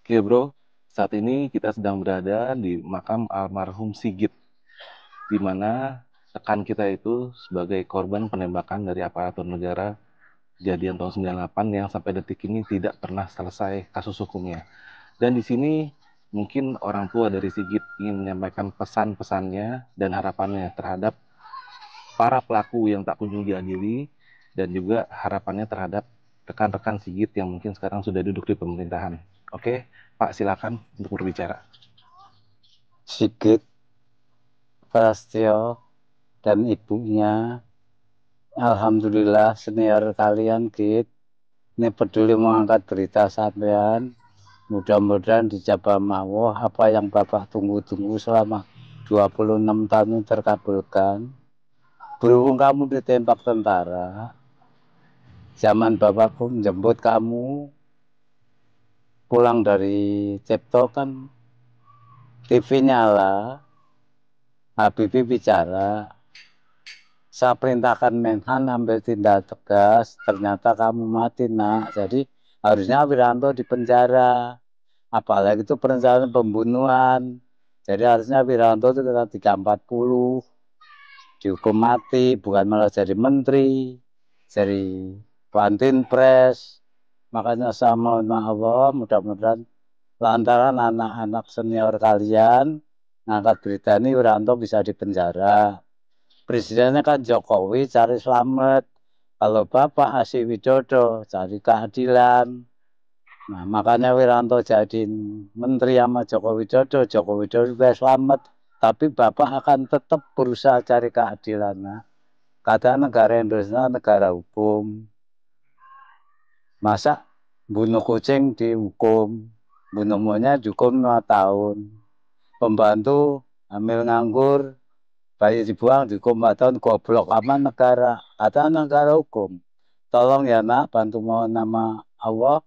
Oke bro, saat ini kita sedang berada di makam almarhum Sigit, di mana rekan kita itu sebagai korban penembakan dari aparatur negara kejadian tahun 98 yang sampai detik ini tidak pernah selesai kasus hukumnya. Dan di sini mungkin orang tua dari Sigit ingin menyampaikan pesan-pesannya dan harapannya terhadap para pelaku yang tak kunjung diadili dan juga harapannya terhadap rekan-rekan Sigit yang mungkin sekarang sudah duduk di pemerintahan. Oke, Pak silakan untuk berbicara. Sigit Prastyo dan ibunya. Alhamdulillah senior kalian, Git. Ini peduli mengangkat berita sampean. Mudah-mudahan dijabah Allah apa yang Bapak tunggu-tunggu selama 26 tahun terkabulkan. Berhubung kamu ditembak tentara, zaman Bapakku menjemput kamu pulang dari Cipto kan TV nyala, Habibie bicara. Saya perintahkan Menhan ambil tindak tegas, ternyata kamu mati nak. Jadi harusnya Wiranto di penjara. Apalagi itu perencanaan pembunuhan. Jadi harusnya Wiranto itu kena 340, dihukum mati, bukan malah jadi menteri, jadi Bantin Pres. Makanya saya mohon maaf Allah, mudah-mudahan lantaran anak-anak senior kalian ngangkat berita ini Wiranto bisa dipenjara. Presidennya kan Jokowi cari selamat. Kalau Bapak Asih Widodo cari keadilan. Nah, makanya Wiranto jadi menteri sama Joko Widodo. Joko Widodo juga selamat. Tapi Bapak akan tetap berusaha cari keadilan. Nah, kata negara Indonesia negara hukum. Masa bunuh kucing dihukum, bunuh monyet dihukum 5 tahun. Pembantu hamil nganggur, bayi dibuang dihukum 4 tahun, goblok aman negara. Kata negara hukum. Tolong ya nak, bantu mohon nama Allah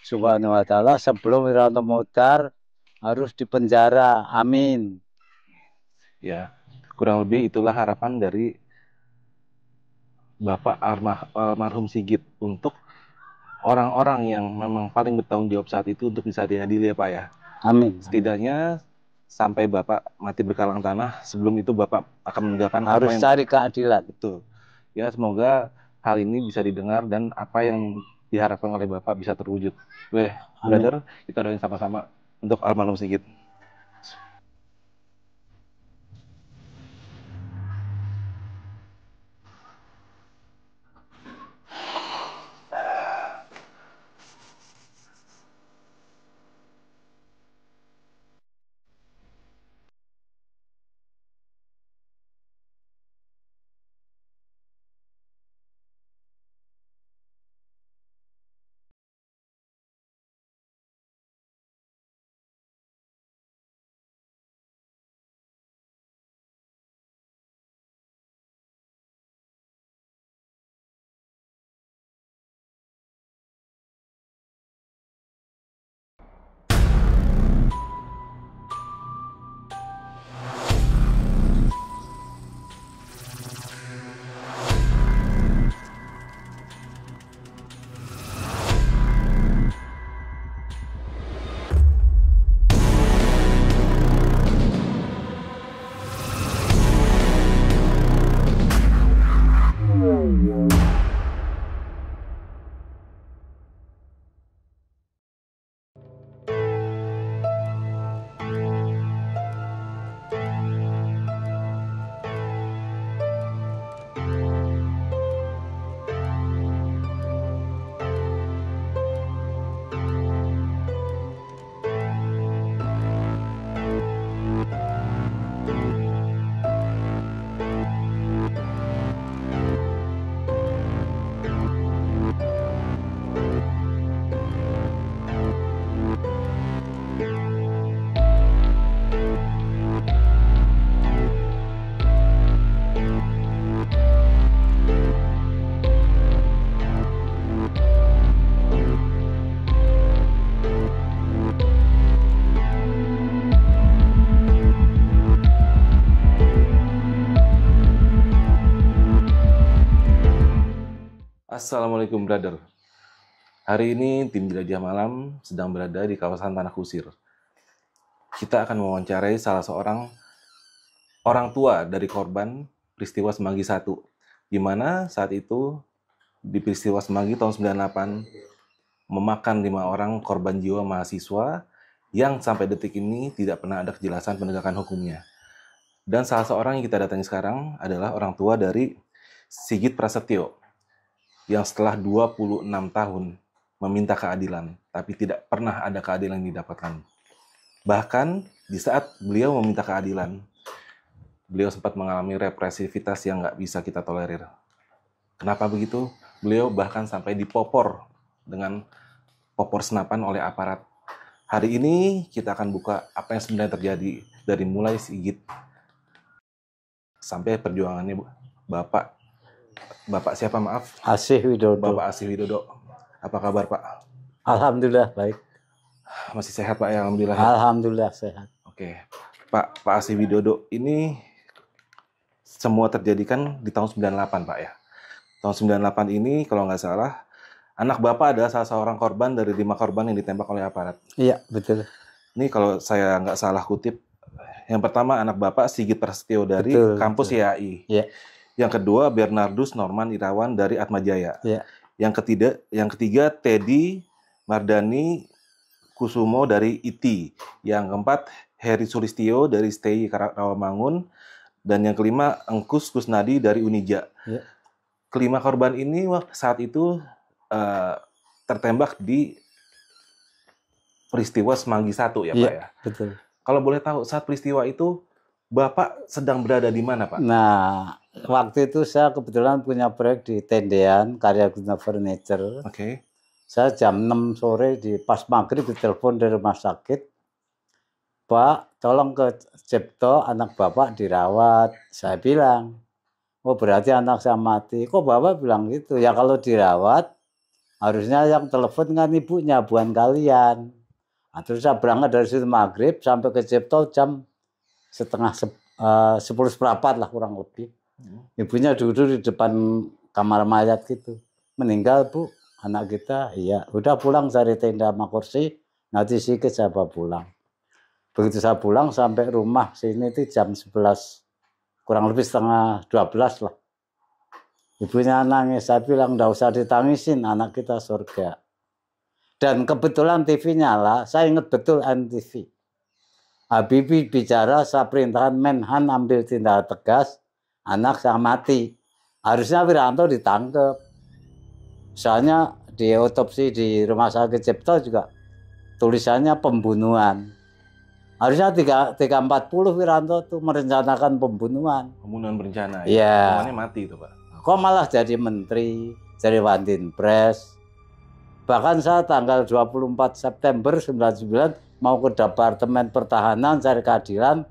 Subhanahu wa Ta'ala sebelum Wiranto Mudar harus dipenjara. Amin. Ya, kurang lebih itulah harapan dari Bapak almarhum Sigit untuk orang-orang yang memang paling bertanggung jawab saat itu untuk bisa diadili ya Pak ya. Amin. Setidaknya sampai Bapak mati berkalang tanah, sebelum itu Bapak akan menegakkan apa Harus yang cari keadilan. betul. Ya, semoga hal ini bisa didengar dan apa yang diharapkan oleh Bapak bisa terwujud. Weh, Amin. brother, kita doain sama-sama untuk almarhum Sigit. Assalamualaikum brother. Hari ini tim Jelajah Malam sedang berada di kawasan Tanah Kusir. Kita akan mewawancarai salah seorang orang tua dari korban peristiwa Semanggi 1, di mana saat itu di peristiwa Semanggi tahun 98 memakan 5 orang korban jiwa mahasiswa yang sampai detik ini tidak pernah ada kejelasan penegakan hukumnya. Dan salah seorang yang kita datangi sekarang adalah orang tua dari Sigit Prasetyo, yang setelah 26 tahun meminta keadilan, tapi tidak pernah ada keadilan yang didapatkan. Bahkan di saat beliau meminta keadilan, beliau sempat mengalami represivitas yang nggak bisa kita tolerir. Kenapa begitu? Beliau bahkan sampai dipopor dengan popor senapan oleh aparat. Hari ini kita akan buka apa yang sebenarnya terjadi dari mulai Sigit sampai perjuangannya Bapak siapa maaf? Asih Widodo. Bapak Asih Widodo. Apa kabar Pak? Alhamdulillah baik. Masih sehat Pak ya? Alhamdulillah. Ya? Alhamdulillah sehat. Oke. Pak Asih Widodo, ini semua terjadi kan di tahun 98 Pak ya? Tahun 98 ini kalau nggak salah, anak Bapak adalah salah seorang korban dari 5 korban yang ditembak oleh aparat. Iya, betul. Ini kalau saya nggak salah kutip, yang pertama anak Bapak Sigit Prasetyo dari kampus IAI. Iya. Yang kedua Bernardus Norman Irawan dari Atmajaya. Iya. Yang ketiga Teddy Mardani Kusumo dari IT. Yang keempat Heri Sulistyo dari STI Rawamangun. Dan yang kelima Engkus Kusnadi dari Unija. Ya. Kelima korban ini saat itu tertembak di peristiwa Semanggi 1 ya Pak ya? Betul. Kalau boleh tahu saat peristiwa itu Bapak sedang berada di mana Pak? Nah, waktu itu saya kebetulan punya proyek di Tendean, Karya Guna Furniture. Oke. Saya jam 6 sore pas maghrib ditelepon dari rumah sakit. Pak, tolong ke Cipto, anak Bapak dirawat. Saya bilang, oh berarti anak saya mati. Kok Bapak bilang gitu? Ya kalau dirawat, harusnya yang telepon kan ibunya, bukan kalian. Nah, terus saya berangkat dari situ maghrib sampai ke Cipto jam setengah 10 seperempat lah kurang lebih. Ibunya duduk di depan kamar mayat gitu. Meninggal Bu, anak kita. Iya, udah pulang cari tenda sama kursi. Nanti Sigit saya bawa pulang. Begitu saya pulang sampai rumah sini itu jam 11 kurang lebih setengah 12 lah. Ibunya nangis, saya bilang enggak usah ditangisin, anak kita surga. Dan kebetulan TV nyala, saya ingat betul NTV. Habibie bicara, saya perintahkan Menhan ambil tindakan tegas, anak saya mati. Harusnya Wiranto ditangkap. Soalnya di otopsi di rumah sakit Cipto juga tulisannya pembunuhan. Harusnya 340 Wiranto tuh merencanakan pembunuhan. Pembunuhan berencana ya. Hukumannya mati itu Pak. Kok malah jadi menteri, jadi Wantinpres. Bahkan saya tanggal 24 September 99 mau ke Departemen Pertahanan cari keadilan,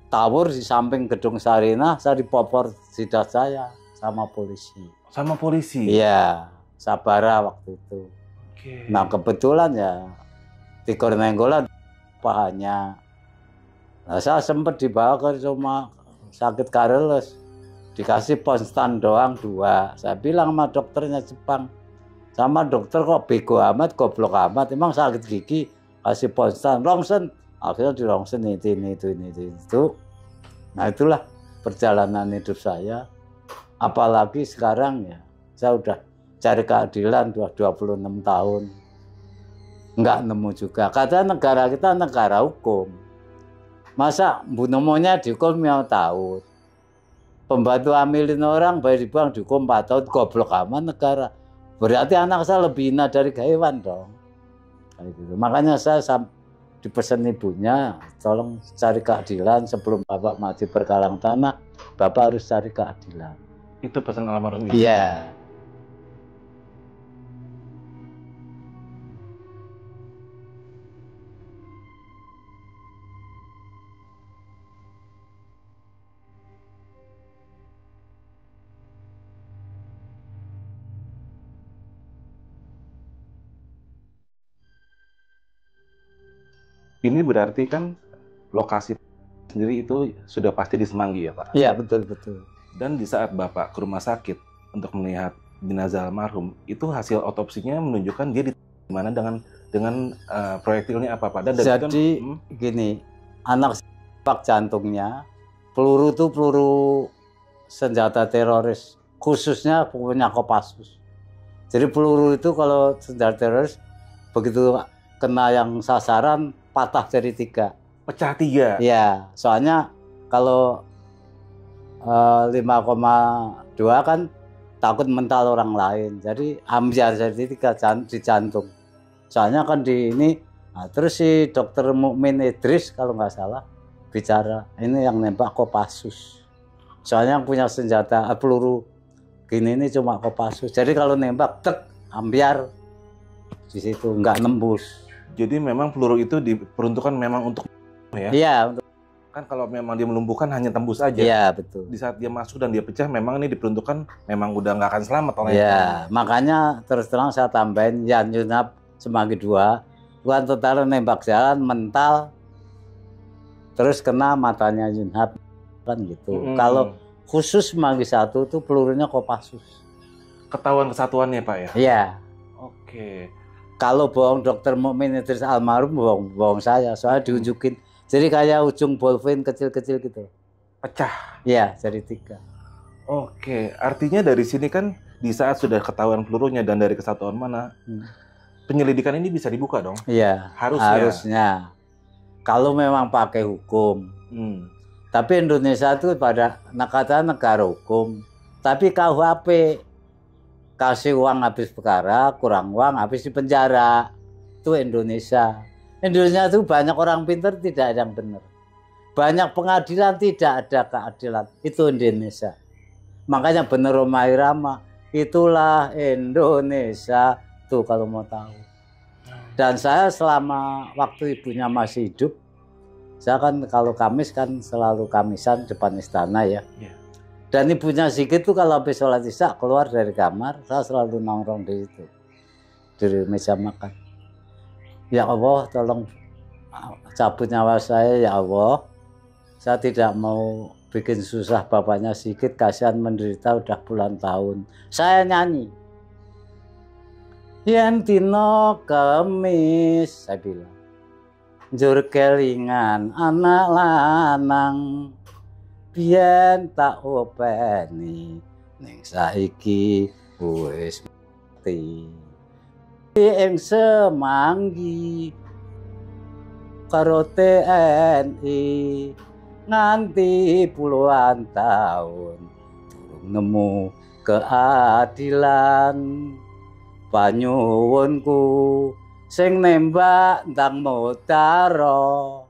tawur di samping gedung Sarinah, saya dipopor jidat saya sama polisi. Sama polisi? Iya, Sabara waktu itu. Oke. Nah kebetulan ya Tigor Nenggolan pahanya. Nah, saya sempat dibawa ke rumah sakit Kareles, dikasih ponstan doang 2. Saya bilang sama dokternya Jepang, sama dokter kok bego amat, goblok amat, emang sakit gigi kasih ponstan, rongsen, akhirnya di rongsen itu. Nah itulah perjalanan hidup saya. Apalagi sekarang ya, saya udah cari keadilan 26 tahun, nggak nemu juga. Katanya negara kita negara hukum, masa bunuh monyet dihukum 5 tahun, pembantu amilin orang bayi dibuang dihukum 4 tahun, goblok amat negara. Berarti anak saya lebih hina dari hewan dong. Gitu. Makanya saya dipesan ibunya, tolong cari keadilan sebelum Bapak mati berkalang tanah, Bapak harus cari keadilan. Itu pesan almarhum? Iya. Ini berarti kan lokasi sendiri itu sudah pasti di Semanggi ya Pak? Iya betul. Dan di saat Bapak ke rumah sakit untuk melihat jenazah almarhum, itu hasil otopsinya menunjukkan dia di mana dengan proyektilnya apa Pak? Dan dari Jadi gini, anak tembak jantungnya, peluru itu peluru senjata teroris, khususnya punya Kopassus. Jadi peluru itu kalau senjata teroris begitu kena yang sasaran patah jadi 3. pecah 3. Ya, soalnya kalau 5,2 kan takut mental orang lain, jadi ambiar jadi 3 di jantung. Soalnya kan di ini, nah, terus si dokter Mukmin Idris kalau nggak salah bicara ini yang nembak Kopassus. Soalnya yang punya senjata peluru gini ini cuma Kopassus. Jadi kalau nembak tek ambiar di situ nggak nembus. Jadi memang peluru itu diperuntukkan memang untuk ya? Iya, untuk Kan kalau memang dia melumpuhkan hanya tembus aja. iya betul. Di saat dia masuk dan dia pecah, memang ini diperuntukkan memang udah nggak akan selamat oleh. Iya, makanya terus terang saya tambahin Yan Yunap Semanggi 2 bukan total nembak jalan mental terus kena matanya Yunap kan gitu. Kalau khusus Semanggi 1 tuh pelurunya Kopassus. Ketahuan kesatuannya Pak ya? Iya. Oke. Kalau bohong dokter Mukmin Idris almarhum bohong saya, soalnya diunjukin. Jadi kayak ujung bolvin kecil-kecil gitu. Pecah. Iya, jadi 3. Oke, artinya dari sini kan di saat sudah ketahuan pelurunya dan dari kesatuan mana, penyelidikan ini bisa dibuka dong? Iya, harusnya. Kalau memang pakai hukum. Tapi Indonesia itu pada negara hukum. Tapi KUHP kasih uang habis perkara, kurang uang habis di penjara. Itu Indonesia. Indonesia itu banyak orang pintar tidak ada yang benar. Banyak pengadilan tidak ada keadilan. Itu Indonesia. Makanya benar Roma Irama, itulah Indonesia. Tuh kalau mau tahu. Dan saya selama waktu ibunya masih hidup, saya kan kalau Kamis kan selalu Kamisan depan istana ya. Dan ibunya Sigit tuh kalau habis sholat isya keluar dari kamar, saya selalu nongkrong di situ, di meja makan. Ya Allah, tolong cabut nyawa saya ya Allah. Saya tidak mau bikin susah bapaknya Sigit, kasihan menderita udah puluhan tahun. Saya nyanyi. Yen dino Kamis, saya bilang. Njur kelingan anak lanang. Biyen tak openi ning saiki wis mati. Ing Semanggi karo TNI nganti puluhan tahun durung nemu keadilan. Panyuwunku sing nembak ndang Motaro,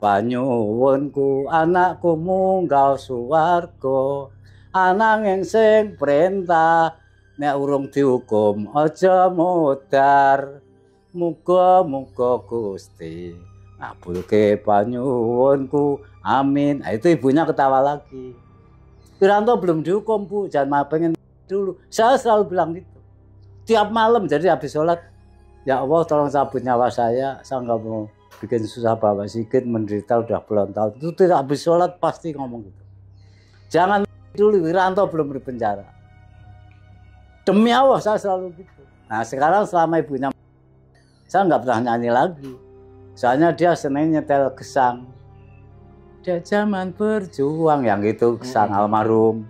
panyuwunku anakku munggah suwarga, ananging sing perintah nek urung dihukum aja modar. Muga-muga Gusti ngabulke panyuwunku, amin. Nah, itu ibunya ketawa lagi. Wiranto belum dihukum Bu, jangan pengen dulu. Saya selalu bilang gitu tiap malam. Jadi habis sholat, ya Allah tolong cabut nyawa saya nggak mau bikin susah Bapak Sigit menderita udah puluhan tahun. Itu tidak habis sholat pasti ngomong gitu. Jangan dulu, Wiranto belum di penjara. Demi Allah saya selalu gitu. Nah sekarang selama ibunya, saya nggak pernah nyanyi lagi. Soalnya dia seneng nyetel gesang. Dia zaman berjuang yang itu gesang almarhum.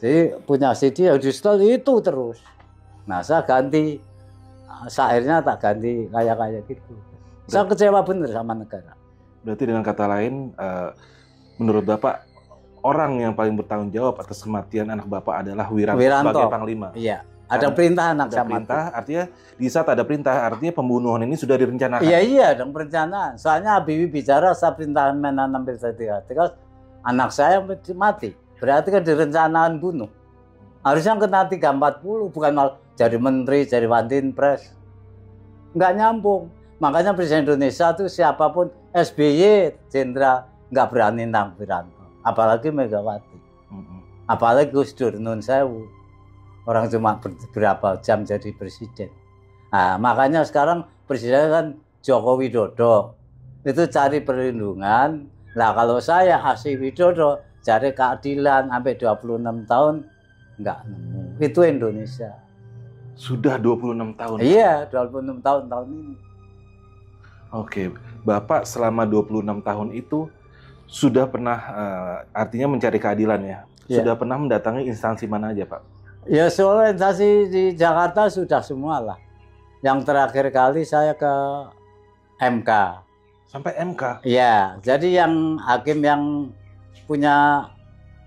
Jadi punya CD ya di setel itu terus. Nah saya ganti, syairnya tak ganti kayak gitu. Saya kecewa bener sama negara. Berarti dengan kata lain, menurut Bapak, orang yang paling bertanggung jawab atas kematian anak Bapak adalah Wiranto sebagai Panglima. Iya, ada perintah anak ada perintah, artinya di saat ada perintah, artinya pembunuhan ini sudah direncanakan. Iya, dong perencanaan. Soalnya Habibie bicara saya perintahkan menanam berarti anak saya mati. Berarti kan direncanakan bunuh. Harusnya kena 340, bukan malah jadi menteri, jadi Wantinpres. Nggak nyambung. Makanya Presiden Indonesia itu siapapun, SBY, Jenderal, nggak berani nang Wiranto. Apalagi Megawati. Apalagi Gus Dur, Nun Sewu. Orang cuma berapa jam jadi presiden. Nah, makanya sekarang presiden kan Joko Widodo. Itu cari perlindungan. Nah, kalau saya Asih Widodo, cari keadilan sampai 26 tahun, nggak nemu. Itu Indonesia. Sudah 26 tahun. Iya, 26 tahun ini. Oke, Bapak selama 26 tahun itu sudah pernah artinya mencari keadilan ya? Iya. Sudah pernah mendatangi instansi mana aja, Pak? Ya, soal instansi di Jakarta sudah semua lah. Yang terakhir kali saya ke MK. Sampai MK? Iya, jadi yang hakim yang punya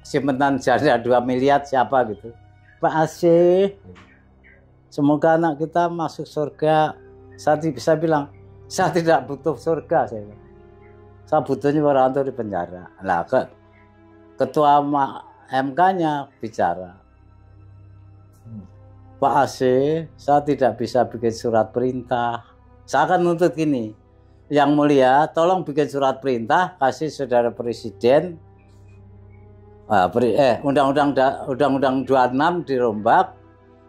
simpanan janda 2 miliar siapa gitu. Pak Asih, semoga anak kita masuk surga. Saya bisa bilang, saya tidak butuh surga. Saya butuhnya Wiranto di penjara. Nah, ketua MK-nya bicara, Pak Asih, saya tidak bisa bikin surat perintah. Saya akan nuntut gini, yang mulia, tolong bikin surat perintah, kasih saudara presiden, Undang-Undang 26 dirombak,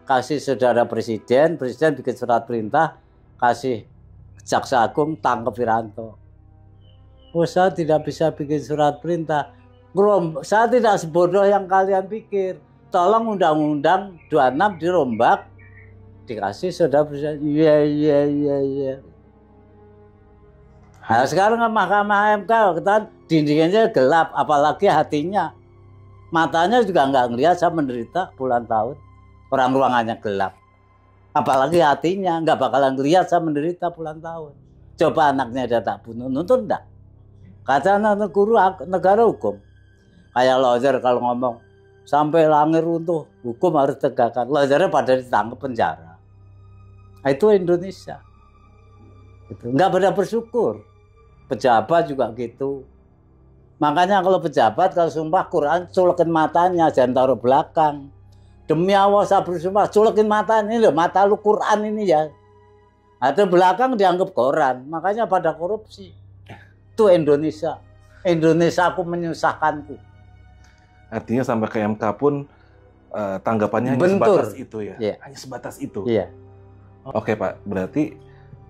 kasih saudara presiden bikin surat perintah, kasih Jaksa Agung tangkap Wiranto. Oh, saya tidak bisa bikin surat perintah. Saya tidak sebodoh yang kalian pikir. Tolong Undang-Undang 26 dirombak, dikasih saudara presiden. Iya. Nah, sekarang Mahkamah MK kan dindingnya gelap, apalagi hatinya. Matanya juga nggak ngelihat saya menderita puluhan tahun. Orang ruangannya gelap. Apalagi hatinya nggak bakalan ngelihat saya menderita puluhan tahun. Coba anaknya dia tak bunuh, nuntut enggak? Kata anak guru negara hukum. Kayak lawyer kalau ngomong, sampai langit runtuh, hukum harus tegakkan. Lawyernya pada ditangkap penjara. Nah, itu Indonesia. Gitu. Nggak pada bersyukur. Pejabat juga gitu. Makanya kalau pejabat, kalau sumpah Quran, culekin matanya, jangan taruh belakang. Demi Allah saya bersumpah, culekin matanya, ini loh, mata lu Quran ini ya. Ada belakang dianggap koran, makanya pada korupsi. Itu Indonesia. Indonesia aku menyusahkanku. Artinya sampai ke MK pun tanggapannya hanya sebatas itu ya? Yeah. Hanya sebatas itu? Iya. Oke Pak, berarti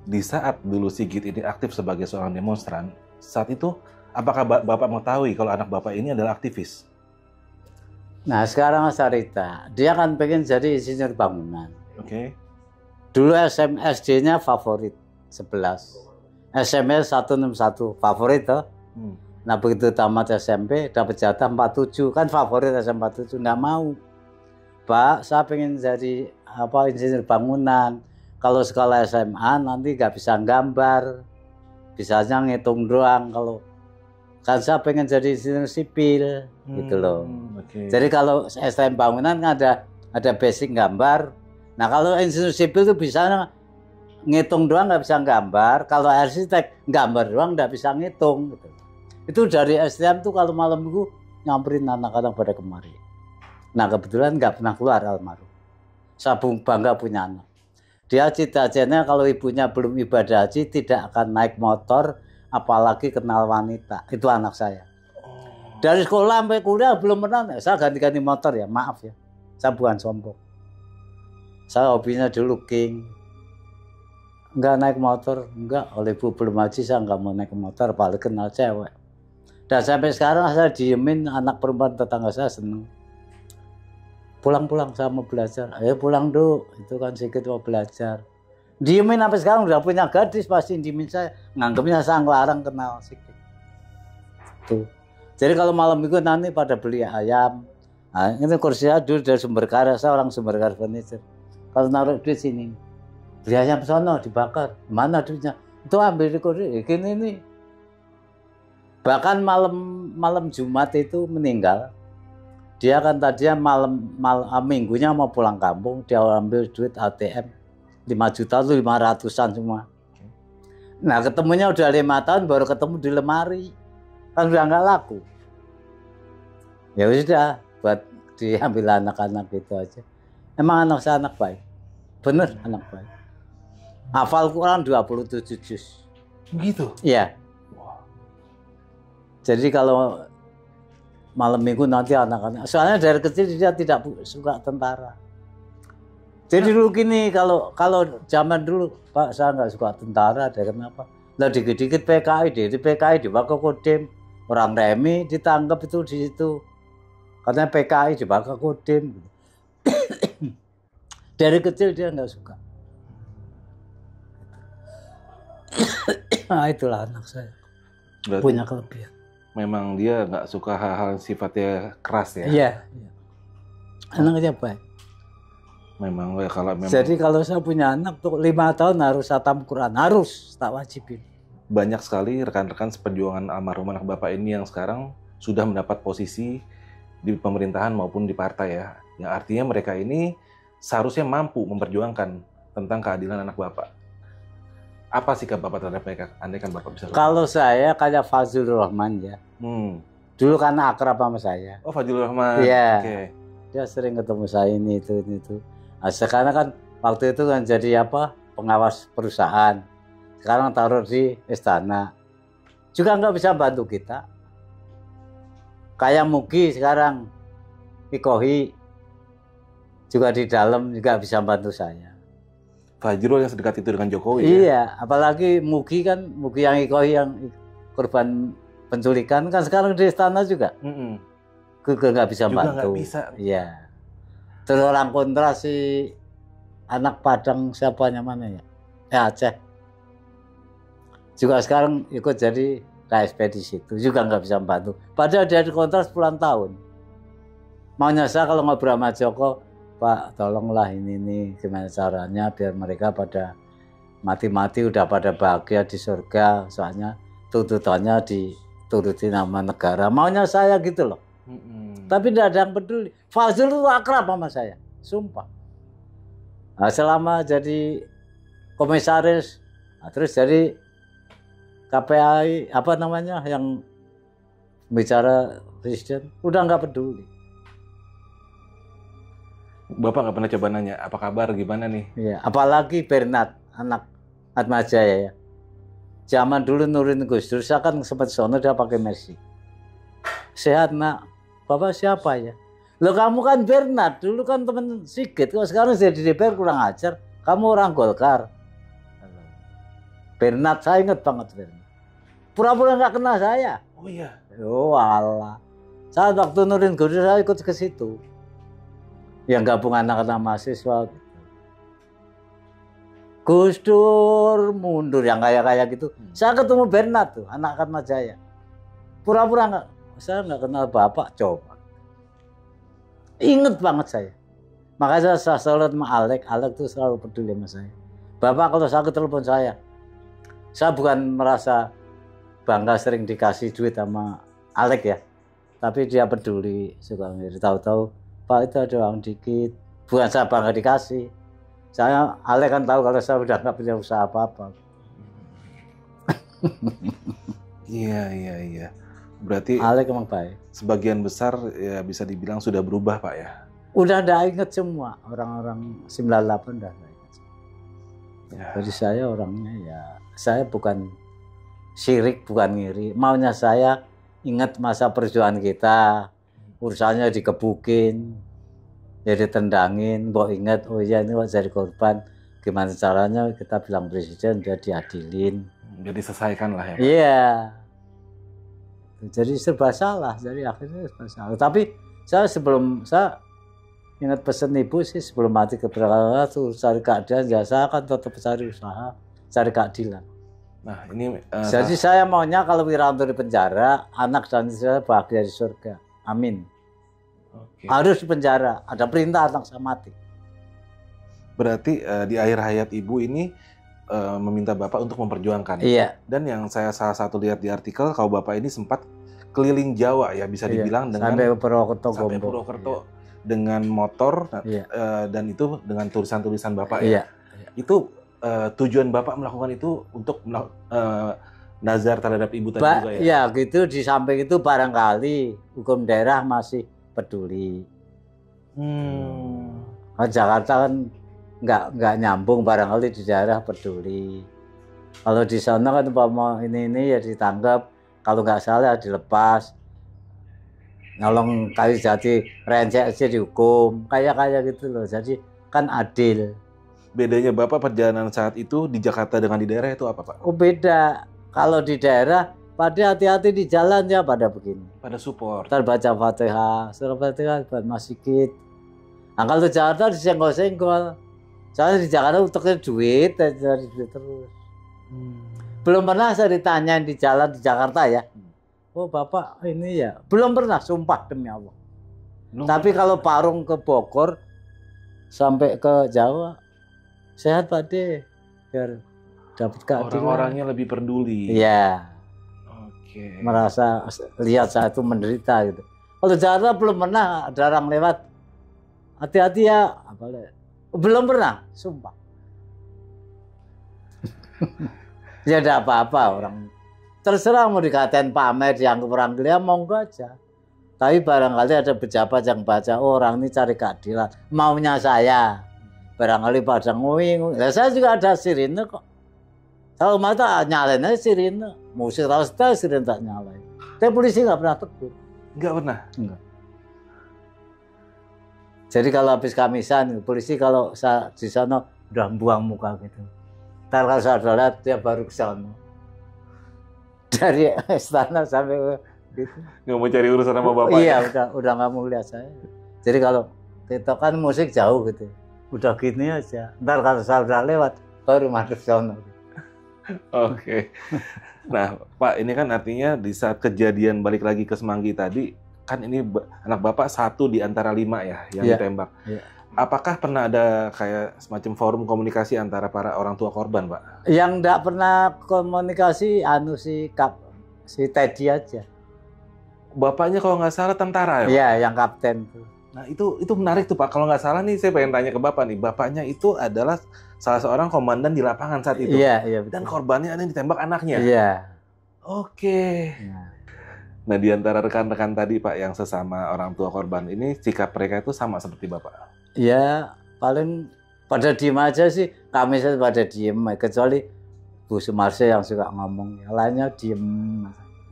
di saat dulu Sigit ini aktif sebagai seorang demonstran, saat itu apakah Bapak mengetahui kalau anak Bapak ini adalah aktivis? Nah sekarang Mas Arita, dia kan pengen jadi insinyur bangunan. Oke. Dulu SD-nya favorit 11, SMS 161 favorit toh. Nah begitu tamat SMP dapat jatah 47, kan favorit SMP 47, nggak mau. Pak, saya pengen jadi insinyur bangunan. Kalau sekolah SMA nanti nggak bisa gambar, bisanya ngitung doang. Kalau kan saya pengen jadi insinyur sipil, gitu loh. Okay. Jadi kalau STM bangunan kan ada basic gambar. Nah kalau insinyur sipil itu bisa ngitung doang, nggak bisa gambar. Kalau arsitek gambar doang nggak bisa ngitung. Gitu. Itu dari STM tuh kalau malam minggu nyamperin anak-anak pada kemari. Nah kebetulan nggak pernah keluar almarhum. Saya bangga punya anak. Dia cita-citanya kalau ibunya belum ibadah haji tidak akan naik motor, apalagi kenal wanita. Itu anak saya. Dari sekolah sampai kuliah belum pernah. Saya ganti-ganti motor ya, maaf ya. Saya bukan sombong. Saya hobinya dulu king. Enggak naik motor, enggak. Oleh ibu belum haji saya enggak mau naik motor, apalagi kenal cewek. Dan sampai sekarang saya diemin anak perempuan tetangga saya seneng. Pulang-pulang saya mau belajar. Ayo pulang dulu. Itu kan sedikit mau belajar. Diemin sampai sekarang udah punya gadis pasti diemin saya. Nganggepnya saya ngelarang kenal sedikit. Tuh. Jadi kalau malam minggu nanti pada beli ayam. Nah, ini kursi saya dulu dari Sumber Karya. Saya orang Sumber Karya Furniture. Kalau naruh duit sini. Beli ayam sono dibakar. Mana duitnya? Itu ambil di kursi. Gini nih. Bahkan malam Jumat itu meninggal. Dia kan tadinya minggunya mau pulang kampung, dia ambil duit ATM 5 juta itu 500-an semua. Nah ketemunya udah 5 tahun baru ketemu di lemari, kan udah nggak laku. Ya sudah buat diambil anak-anak gitu aja. Emang anak saya anak baik, bener anak baik. Hafal Quran 27 juz. Begitu? Iya. Jadi kalau malam minggu nanti anak-anak, soalnya dari kecil dia tidak suka tentara. Jadi dulu gini, kalau zaman dulu Pak saya nggak suka tentara, ada kenapa? Lah dikit-dikit PKI, di PKI di Bakakodim, orang Remi ditangkap itu di situ, katanya PKI di Bakakodim. Dari kecil dia nggak suka. Nah, itulah anak saya. Berarti Punya kelebihan. memang dia nggak suka hal-hal sifatnya keras ya. Iya. Anaknya baik. Memang ya, kalau memang Jadi kalau saya punya anak tuh 5 tahun harus khatam Quran, harus tak wajibin. banyak sekali rekan-rekan seperjuangan almarhum anak Bapak ini yang sekarang sudah mendapat posisi di pemerintahan maupun di partai ya. Yang artinya mereka ini seharusnya mampu memperjuangkan tentang keadilan anak Bapak. Apa sikap Bapak terhadap mereka? Andai kan Bapak bisa. Kalau saya kayak Fazlur Rahman ya. Dulu kan akrab sama saya. Oh, Fazlur Rahman. Iya. Oke. Dia sering ketemu saya ini itu. Nah, sekarang kan waktu itu kan jadi apa? Pengawas perusahaan. Sekarang taruh di istana. Juga nggak bisa bantu kita. Kayak Mugi sekarang Ikohi juga di dalam juga bisa bantu saya. Fajrul yang sedekat itu dengan Jokowi. Iya, apalagi Mugi yang Ikohi yang korban penculikan kan sekarang di istana juga. Juga nggak bisa juga bantu. Nggak bisa. Iya. Terus orang kontra si anak Padang siapanya mana ya? Aceh. Juga sekarang ikut jadi KSP di situ juga nggak bisa bantu. Padahal dia di kontrak 10 tahun. Maunya saya kalau ngobrol sama Joko, Pak tolonglah ini gimana caranya biar mereka pada mati-mati udah pada bahagia di surga. Soalnya tuntutannya dituruti nama negara. Maunya saya gitu loh. Tapi tidak ada yang peduli. Fazlur itu akrab sama saya, sumpah. Nah, selama jadi komisaris, terus jadi KPI apa namanya yang bicara presiden, udah nggak peduli. Bapak nggak pernah coba nanya apa kabar gimana nih? Iya, apalagi Bernard anak Atmajaya ya. Zaman dulu nurin Gus Dur, saya kan sempat sono dia pakai Mercy. Sehat nak. Bapak siapa ya? Loh kamu kan Bernard, dulu kan teman Sigit, kok sekarang jadi DPR kurang ajar. Kamu orang Golkar. Bernard, saya ingat banget Bernard. Pura-pura nggak kenal saya. Oh iya. Oh alah. Saat waktu nurin Gus Dur saya ikut ke situ. Yang gabung anak-anak mahasiswa. Gus Dur mundur yang kaya-kaya gitu. Saya ketemu Bernard tuh, anak Atmajaya. Pura-pura nggak. Saya nggak kenal bapak, coba. Ingat banget saya. Makanya saya selalu sama Alek tuh selalu peduli sama saya. Bapak kalau sakit telepon saya bukan merasa bangga sering dikasih duit sama Alek ya. Tapi dia peduli, suka ngiri. Tahu-tahu, Pak itu ada uang dikit. Bukan saya bangga dikasih. Saya, Alek kan tahu kalau saya udah nggak punya usaha apa-apa. Iya. Berarti Alek emang baik. Sebagian besar ya bisa dibilang sudah berubah Pak ya. Udah inget semua orang-orang 98 udah inget. Ya. Jadi saya orangnya ya saya bukan syirik, bukan ngiri. Maunya saya ingat masa perjuangan kita, urusannya dikebukin, ya ditendangin, mbok ingat oh iya ini jadi korban. Gimana caranya kita bilang presiden dia diadilin. Jadi selesaikan lah ya. Iya. Jadi serba salah, jadi akhirnya serba salah. Tapi saya ingat pesan ibu sih sebelum mati keberangkatan tuh cari keadilan, ya saya akan tetap cari usaha, cari keadilan. Nah ini. Jadi saya maunya kalau Wiranto di penjara, anak dan istri saya bahagia di surga. Amin. Okay. Harus di penjara, ada perintah anak saya mati. Berarti di akhir hayat ibu ini meminta Bapak untuk memperjuangkan. Iya. Dan yang saya salah satu lihat di artikel, kalau Bapak ini sempat keliling Jawa ya bisa dibilang dengan sampai Purwokerto, sampai Purwokerto dengan motor dan itu dengan tulisan-tulisan Bapak ya. Itu tujuan Bapak melakukan itu untuk nazar terhadap ibu tadi juga ya? Iya gitu, di samping itu barangkali hukum daerah masih peduli. Jakarta kan nggak nyambung, barangkali di daerah peduli. Kalau di sana kan mau ini ya ditangkap, kalau nggak salah dilepas. Nolong kali jadi rencek aja dihukum, kayak gitu loh. Jadi kan adil. Bedanya Bapak perjalanan saat itu di Jakarta dengan di daerah itu apa Pak? Oh beda. Kalau di daerah pada hati-hati di jalan ya pada begini. Pada support. Ntar baca Fatihah, surah Fatihah buat Mas Sigit. Nah kalau Jakarta disenggol-senggol, Soalnya di Jakarta uteknya duit, cari duit terus. Belum pernah saya ditanyain di jalan di Jakarta ya. Oh Bapak ini ya. Belum pernah, sumpah demi Allah. Tapi kalau Parung ke Bogor sampai ke Jawa, sehat Pak De, biar dapat keadilan. Orang-orangnya lebih peduli. Iya. Oke. Merasa lihat saya itu menderita gitu. Kalau Jakarta belum pernah ada orang lewat. Hati-hati ya, belum pernah, sumpah. Ya ada apa-apa orang. Terserah mau dikatain pamer, dianggap orang gila, monggo aja. Tapi barangkali ada pejabat yang baca, oh, orang ini cari keadilan, maunya saya. Barangkali pada nguing. Nah, saya juga ada sirine kok. Kalau mata nyalain aja sirine. Musik tahu sirine tak nyalain. Tapi polisi nggak pernah tegur. Nggak pernah? Enggak. Jadi kalau habis Kamisan, polisi kalau di sana udah buang muka gitu. Ntar kalau saya udah lihat, dia baru ke sana. Dari istana sampai gitu. Nggak mau cari urusan sama bapak? Iya, udah nggak mau lihat saya. Jadi kalau kita kan musik jauh gitu. Udah gini aja. Ntar kalau saya udah lewat, baru masuk sana. Oke. Nah, Pak, ini kan artinya di saat kejadian balik lagi ke Semanggi tadi, kan ini anak Bapak 1 di antara 5 ya yang ditembak. Yeah. Apakah pernah ada kayak semacam forum komunikasi antara para orang tua korban, Pak? Yang enggak pernah komunikasi si Teddy aja. Bapaknya kalau nggak salah tentara ya, Pak? Iya, yang kapten tuh. Nah, itu menarik tuh, Pak. Kalau nggak salah nih, saya pengen tanya ke Bapak nih. Bapaknya itu adalah salah seorang komandan di lapangan saat itu. Iya, betul. Dan korbannya ada yang ditembak anaknya. Iya. Oke. Nah, di antara rekan-rekan tadi, Pak, yang sesama orang tua korban ini, sikap mereka itu sama seperti Bapak? Ya, paling pada diem aja sih. Kami pada diem, kecuali Bu Sumarse yang suka ngomong. Yang lainnya diem.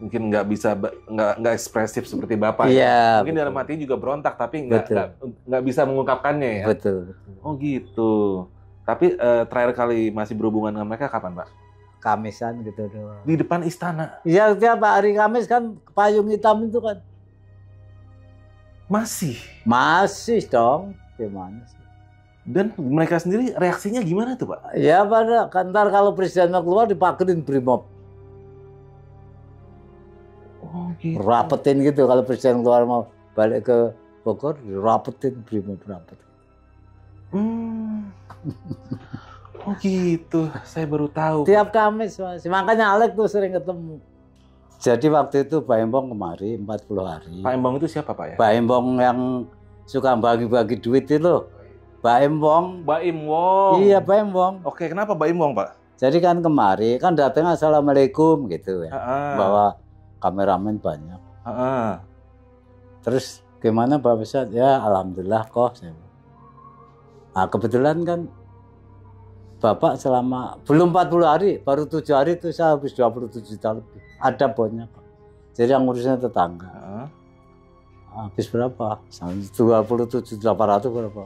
Mungkin nggak ekspresif seperti Bapak. Iya. Mungkin dalam hati juga berontak, tapi nggak bisa mengungkapkannya ya. Betul. Oh gitu. Tapi terakhir kali masih berhubungan dengan mereka kapan, Pak? Kamisan gitu doang. Di depan istana? Iya, tiap hari Kamis kan payung hitam itu kan. Masih? Masih dong. Gimana sih? Dan mereka sendiri reaksinya gimana tuh, Pak? Ya pada kantor kalau presidennya keluar dipakerin Brimob. Oh gitu. Rapetin gitu kalau presiden keluar mau balik ke Bogor, rapetin Brimob rapet. Oh gitu, saya baru tahu. Tiap Kamis masih, makanya Alek tuh sering ketemu. Jadi waktu itu Pak Embong kemari 40 hari. Pak Embong itu siapa, Pak ya? Pak Embong yang suka bagi-bagi duit itu. Pak Embong. Mbak Imwong. Iya, Pak Embong. Oke, kenapa Mbak Imwong, Pak? Jadi kan kemari, kan datang Assalamualaikum gitu ya. Bawa kameramen banyak. Terus gimana Pak Besar? Ya Alhamdulillah kok. Nah kebetulan kan Bapak selama belum 40 hari, baru 7 hari itu saya habis 27 juta lebih. Ada bonnya Pak. Jadi yang ngurusnya tetangga. Habis berapa? 27.800 berapa?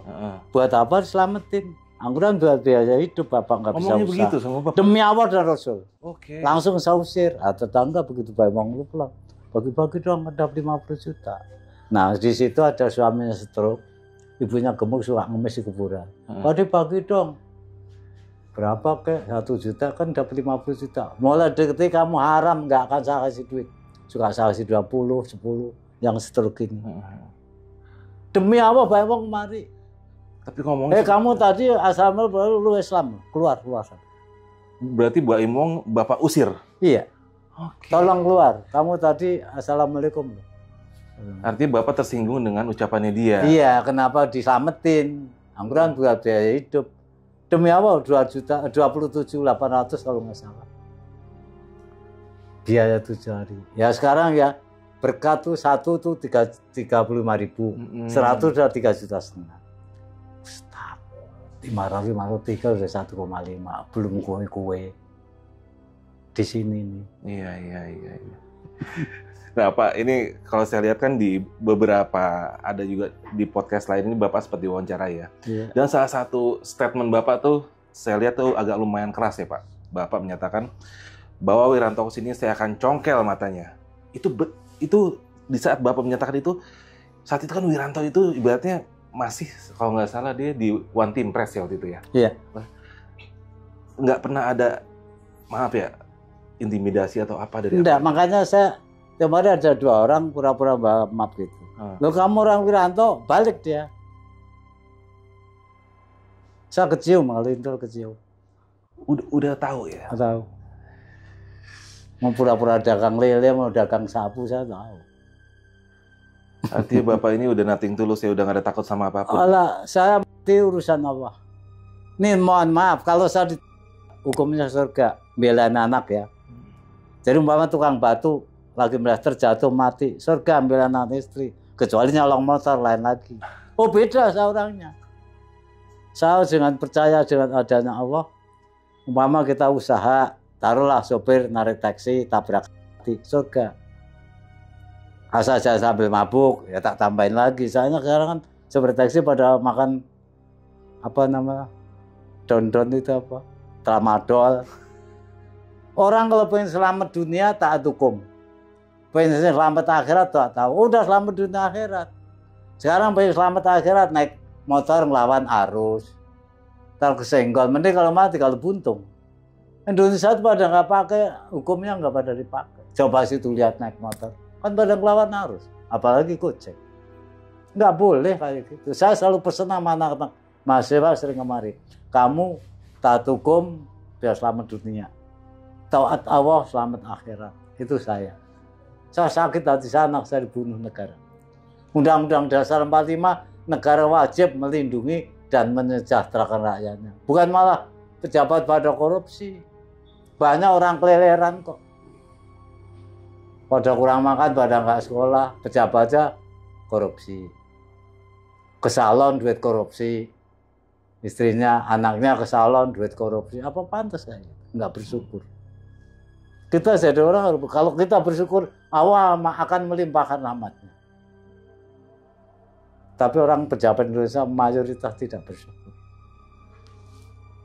Buat apa diselamatin? Angguran buat biaya hidup Bapak nggak bisa usaha. Begitu sama Bapak? Demi Allah dan Rasul. Oke. Langsung saya usir. Tetangga begitu Pak Emang lu pulang. Bagi-bagi dong ada 50 juta. Nah di situ ada suaminya stroke. Ibunya gemuk suka ngemis di kuburan. Bagi dong. Berapa kek? 1 juta kan dapat 50 juta. Mulai detik kamu haram nggak akan saya kasih duit. Suka saya kasih 20, 10 yang stroke ini. Demi apa Pak Emang kemari? Tapi ngomongnya kamu tadi asal baru lu Islam keluar. Berarti Mbak Imwong Bapak usir? Iya. Oke. Tolong keluar. Kamu tadi Assalamualaikum. Artinya Bapak tersinggung dengan ucapannya dia? Iya, kenapa diselamatin? Angguran buat biaya hidup. Demi apa? 2.27.800 kalau nggak salah. Biaya 7 hari. Ya sekarang ya berkat tuh 1 tuh 35.000. 100 udah 3,5 juta. 503 udah 1,5. Belum kue di sini nih. Iya. Nah Pak, ini kalau saya lihat kan di beberapa, ada juga di podcast lain ini Bapak seperti wawancara ya. Iya. Dan salah satu statement Bapak tuh, saya lihat tuh agak lumayan keras ya Pak. Bapak menyatakan bahwa Wiranto kesini saya akan congkel matanya. Itu di saat Bapak menyatakan itu, saat itu kan Wiranto itu ibaratnya masih kalau nggak salah dia di One Team Press ya waktu itu ya. Iya. Nggak pernah ada, maaf ya, intimidasi atau apa dari Enggak, apa? makanya saya kemarin ada 2 orang pura-pura maaf gitu. Loh kamu orang Wiranto, balik dia. Saya kecium, ngelintul kecium. Udah tahu ya? Tahu. Mau pura-pura dagang lele, mau dagang sapu, saya tahu. Artinya Bapak ini udah nothing tulus ya, udah nggak ada takut sama apapun. Alah, saya mati urusan Allah. Nih mohon maaf, kalau saya hukumnya surga, belain anak ya. Jadi umpama tukang batu lagi melester jatuh mati, surga ambil anak istri, kecuali nyolong motor lain lagi. Oh beda saya orangnya. Saya dengan percaya dengan adanya Allah. Umpama kita usaha, taruhlah sopir narik taksi tabrak mati, surga. Asal saya sambil mabuk ya tak tambahin lagi. Soalnya sekarang kan sopir taksi pada makan apa namanya don-don itu apa tramadol. Orang kalau pengen selamat dunia taat hukum, pengen selamat akhirat tak tahu. Udah selamat dunia akhirat. Sekarang pengen selamat akhirat naik motor ngelawan arus, ntar kesenggol. Mending kalau mati kalau buntung. Indonesia itu pada nggak pakai hukumnya, nggak pada dipakai. Coba situ lihat naik motor kan pada ngelawan arus, apalagi gojek. Nggak boleh kayak gitu. Saya selalu pesen sama anak-anak mahasiswa sering kemari, kamu taat hukum biar selamat dunia. Taat Allah selamat akhirat. Itu saya. Saya sakit hati saya anak saya dibunuh negara. Undang-Undang Dasar 45 negara wajib melindungi dan menyejahterakan rakyatnya. Bukan malah pejabat pada korupsi. Banyak orang keleleran kok. Pada kurang makan, pada nggak sekolah, pejabatnya korupsi. Ke salon duit korupsi. Istrinya, anaknya ke salon duit korupsi. Apa pantas kayak gitu? Nggak bersyukur. Kita jadi orang, kalau kita bersyukur, Allah akan melimpahkan rahmatnya. Tapi orang pejabat Indonesia mayoritas tidak bersyukur.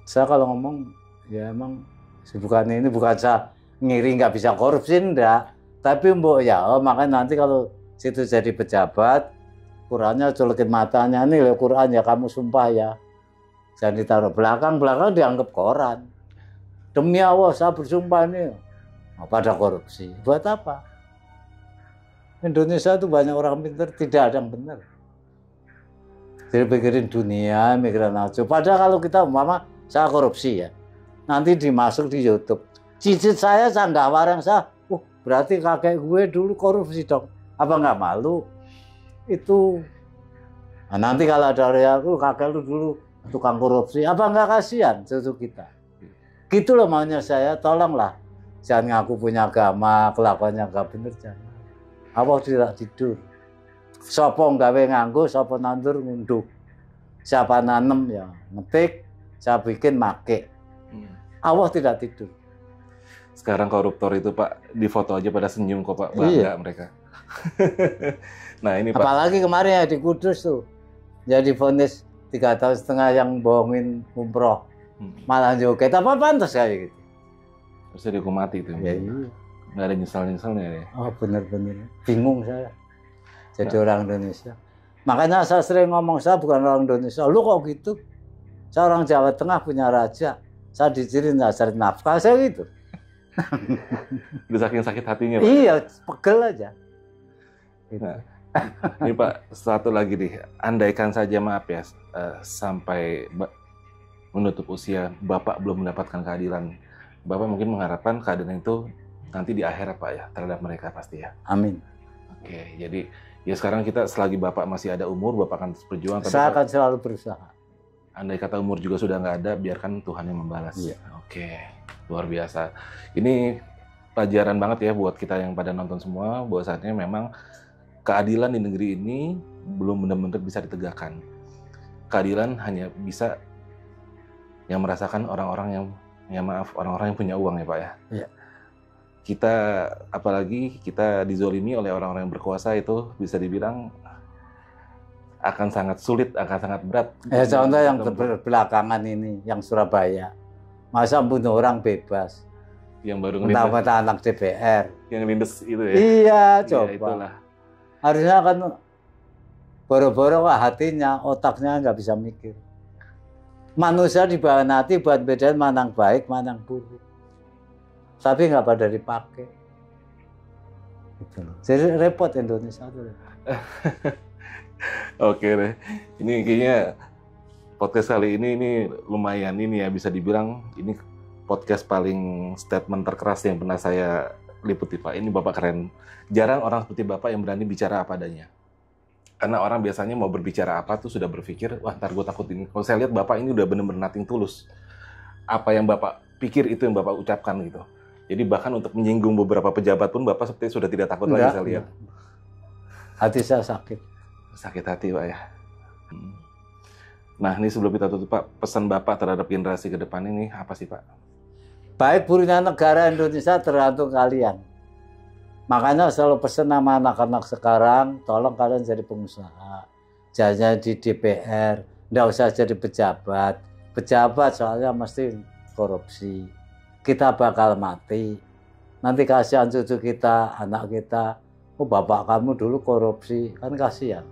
Saya kalau ngomong, ya emang bukan ini, bukan saya ngiri nggak bisa korupsi, enggak. Tapi mbok ya, makanya nanti kalau situ jadi pejabat, Qurannya colokin matanya, nih loh Quran ya kamu sumpah ya. Jangan ditaruh belakang dianggap koran. Demi Allah saya bersumpah nih. Pada korupsi, buat apa? Indonesia itu banyak orang pintar, tidak ada yang benar. Jadi pikirin dunia, mikirin aja. Padahal kalau kita umpama saya korupsi ya, nanti dimasuk di YouTube. Cicit saya nggak warang saya, berarti kakek gue dulu korupsi dong. Apa nggak malu? Itu. Nah, nanti kalau ada orang kakek lu dulu tukang korupsi, apa nggak kasihan cucu kita? Gitu loh maunya saya, tolonglah. Jangan ngaku punya agama, kelakuannya nggak bener, jangan. Allah tidak tidur. Sopo nggawe nganggo, sopo nandur ngunduh. Siapa nanem ya ngetik, saya bikin make. Allah tidak tidur. Sekarang koruptor itu Pak, di foto aja pada senyum kok Pak, bangga mereka. Nah ini Pak. Apalagi kemarin ya di Kudus tuh, jadi vonis 3,5 tahun yang bohongin umroh. Malah joget, apa pantas kayak gitu. Harusnya dihukum mati itu. Ya, iya. Nggak ada nyesal-nyesalnya ya. Oh bener-bener. Bingung saya. Jadi orang Indonesia. Makanya saya sering ngomong, saya bukan orang Indonesia. Lu kok gitu? Saya orang Jawa Tengah punya raja. Saya dijirin cari nafkah, saya gitu. Udah saking sakit hatinya Pak. Iya, pegel aja. Nah, ini Pak, satu lagi nih. Andaikan saja maaf ya, sampai menutup usia, Bapak belum mendapatkan keadilan. Bapak mungkin mengharapkan keadaan itu nanti di akhirat Pak ya, terhadap mereka pasti ya. Amin. Oke, jadi ya sekarang kita selagi Bapak masih ada umur, Bapak akan terus berjuang. Saya akan selalu berusaha. Andai kata umur juga sudah nggak ada, biarkan Tuhan yang membalas. Iya. Oke, luar biasa. Ini pelajaran banget ya buat kita yang pada nonton semua, bahwasanya memang keadilan di negeri ini belum benar-benar bisa ditegakkan. Keadilan hanya bisa yang merasakan orang-orang yang, ya maaf, orang-orang yang punya uang ya Pak ya. Iya. Kita, apalagi kita dizolimi oleh orang-orang yang berkuasa, itu bisa dibilang akan sangat sulit, akan sangat berat. Ya contoh yang belakangan ini, yang Surabaya. Masa bunuh orang bebas. Yang baru mentah-mentah anak DPR. Yang lindes itu ya. Iya, coba. Ya, itulah. Harusnya kan Boro-boro hatinya, otaknya nggak bisa mikir. Manusia dibawa hati buat bedain mana yang baik, mana yang buruk. Tapi nggak pada dipakai. Gitu loh. Jadi repot Indonesia tuh. Oke deh. Ini kayaknya podcast kali ini lumayan ini ya, bisa dibilang ini podcast paling statement terkeras yang pernah saya liputi, Pak. Ini Bapak keren. Jarang orang seperti Bapak yang berani bicara apa adanya. Karena orang biasanya mau berbicara apa tuh sudah berpikir, wah ntar gue takut ini. Kalau saya lihat Bapak ini udah bener-bener nothing tulus. Apa yang Bapak pikir itu yang Bapak ucapkan gitu. Jadi bahkan untuk menyinggung beberapa pejabat pun Bapak seperti sudah tidak takut lagi saya lihat. Hati saya sakit. Sakit hati Pak ya. Nah ini sebelum kita tutup Pak, pesan Bapak terhadap generasi ke depan ini apa sih Pak? Baik buruknya negara Indonesia tergantung kalian. Makanya selalu pesan sama anak-anak sekarang, tolong kalian jadi pengusaha. Jangan di DPR, nggak usah jadi pejabat. Pejabat soalnya mesti korupsi. Kita bakal mati. Nanti kasihan cucu kita, anak kita. Oh bapak kamu dulu korupsi, kan kasihan.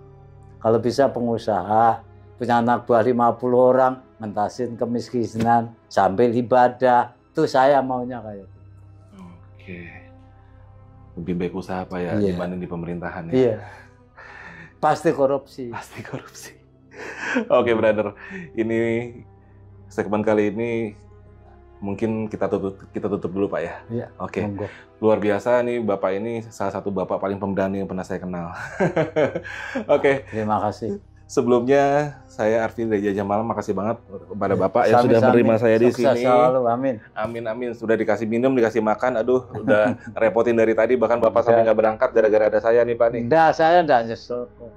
Kalau bisa pengusaha, punya anak buah 50 orang, ngentasin kemiskinan, sambil ibadah. Itu saya maunya kayak gitu. Oke. Lebih baik usaha Pak ya dibanding di pemerintahan ya? Iya. Pasti korupsi. Pasti korupsi. Oke brother, ini segmen kali ini mungkin kita tutup dulu Pak ya? Iya. Oke. Monggo. Luar biasa nih Bapak ini salah satu Bapak paling pemberani yang pernah saya kenal. Oke. Terima kasih. Sebelumnya saya Arfi dari Jajah Malam, makasih banget kepada Bapak yang sudah menerima saya di sini. Selalu, amin. Amin amin. Sudah dikasih minum, dikasih makan. Aduh, udah repotin dari tadi. Bahkan Bapak sampai nggak berangkat gara-gara ada saya nih Pak nih. Saya nggak nyesel kok.